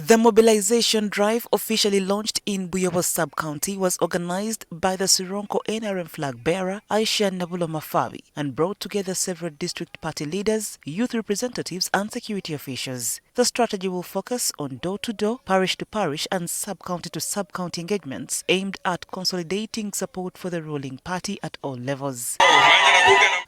The mobilization drive, officially launched in Buyobo sub-county, was organized by the Sironko NRM flag bearer Aisha Nabulo Mafabi and brought together several district party leaders, youth representatives and security officials. The strategy will focus on door-to-door, parish-to-parish and sub-county to sub-county engagements aimed at consolidating support for the ruling party at all levels.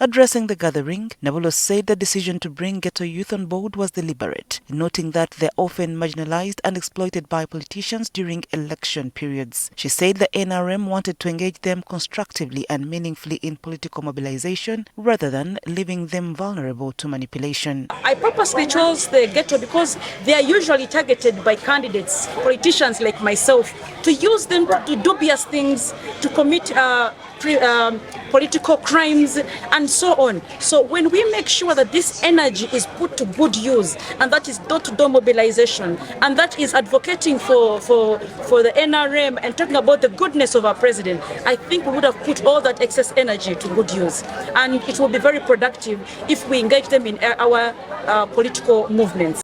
Addressing the gathering, Nabulo said the decision to bring ghetto youth on board was deliberate, noting that they're often marginalized and exploited by politicians during election periods. She said the NRM wanted to engage them constructively and meaningfully in political mobilization rather than leaving them vulnerable to manipulation. I purposely chose the ghetto because they are usually targeted by candidates, politicians like myself, to use them to do dubious things, to commit political crimes and so on. So when we make sure that this energy is put to good use, and that is door-to-door mobilization, and that is advocating for the NRM and talking about the goodness of our president, I think we would have put all that excess energy to good use. And it will be very productive if we engage them in our political movements.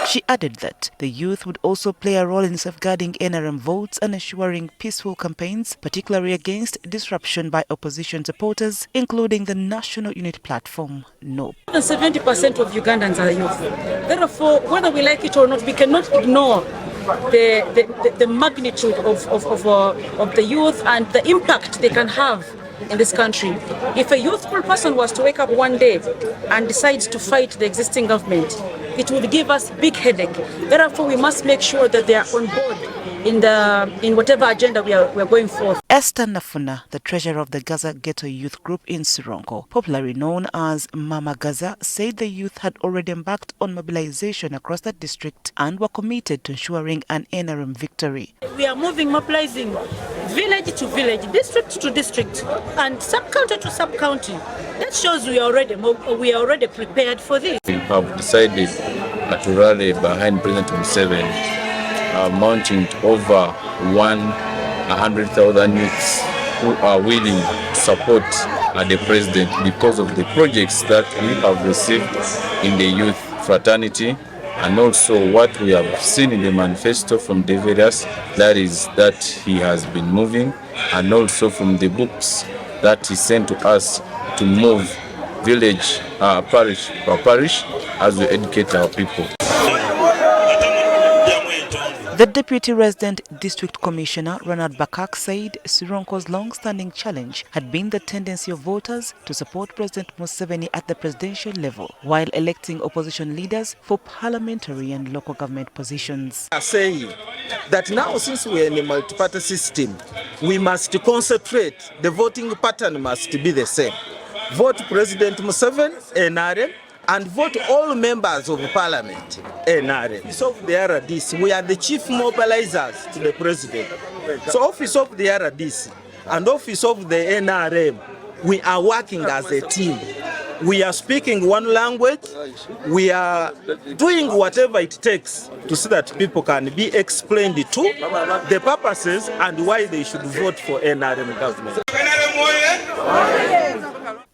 She added that the youth would also play a role in safeguarding NRM votes and ensuring peaceful campaigns, particularly against disruption by opposition supporters, including the National Unity Platform, NOP. 70% of Ugandans are youth. Therefore, whether we like it or not, we cannot ignore the magnitude of the youth and the impact they can have in this country. If a youthful person was to wake up one day and decides to fight the existing government, it would give us big headache. Therefore, we must make sure that they are on board in whatever agenda we are going for. Esther Nafuna, the treasurer of the Gaza Ghetto Youth Group in Sironko, popularly known as Mama Gaza, said the youth had already embarked on mobilization across the district and were committed to ensuring an NRM victory. We are mobilizing village to village, district to district, and sub-county to sub-county. That shows we are already prepared for this. We have decided to rally behind President Museveni, mounting to over 100,000 youths who are willing to support the president because of the projects that we have received in the youth fraternity, and also what we have seen in the manifesto from the various, that is that he has been moving, and also from the books that he sent to us to move village, parish per parish as we educate our people. The Deputy Resident District Commissioner, Ronald Bakak, said Sironko's long-standing challenge had been the tendency of voters to support President Museveni at the presidential level, while electing opposition leaders for parliamentary and local government positions. Saying that now, since we are in a multi-party system, we must concentrate, the voting pattern must be the same. Vote President Museveni, NRM, and vote all members of parliament, NRM. Office of the RDC, we are the chief mobilizers to the president. So office of the RDC and office of the NRM, we are working as a team. We are speaking one language. We are doing whatever it takes to see that people can be explained to the purposes and why they should vote for NRM government.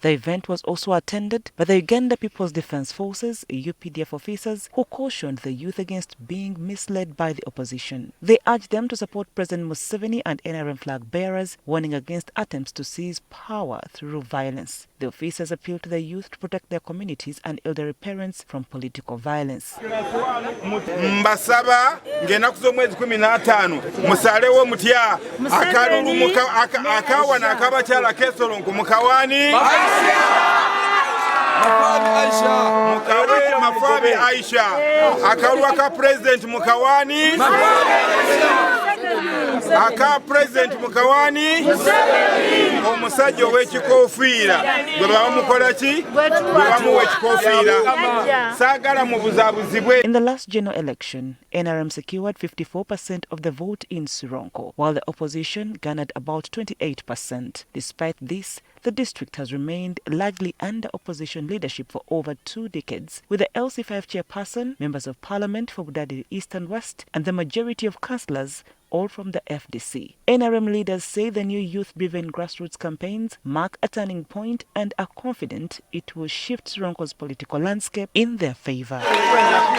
The event was also attended by the Uganda People's Defense Forces, UPDF officers, who cautioned the youth against being misled by the opposition. They urged them to support President Museveni and NRM flag bearers, warning against attempts to seize power through violence. The officers appealed to the youth to protect their communities and elderly parents from political violence. Mbasaba ngenaku z'omwezi 15 musalewo mutya akalulu akawa n'akabakyala kesolongo mukawani Mafabi Aisha akalwa ka president mukawani aka president mukawani omusajja ow'ekikofiira gwe bamukola ki gwe bamuwa ekikofiira saagala mu buzabuzibwe. In the last general election, NRM secured 54% of the vote in Sironko, while the opposition garnered about 28%. Despite this, the district has remained largely under opposition leadership for over 2 decades, with the LC5 chairperson, members of parliament for Budadi East and West, and the majority of councillors all from the FDC. NRM leaders say the new youth-driven grassroots campaigns mark a turning point and are confident it will shift Sironko's political landscape in their favor.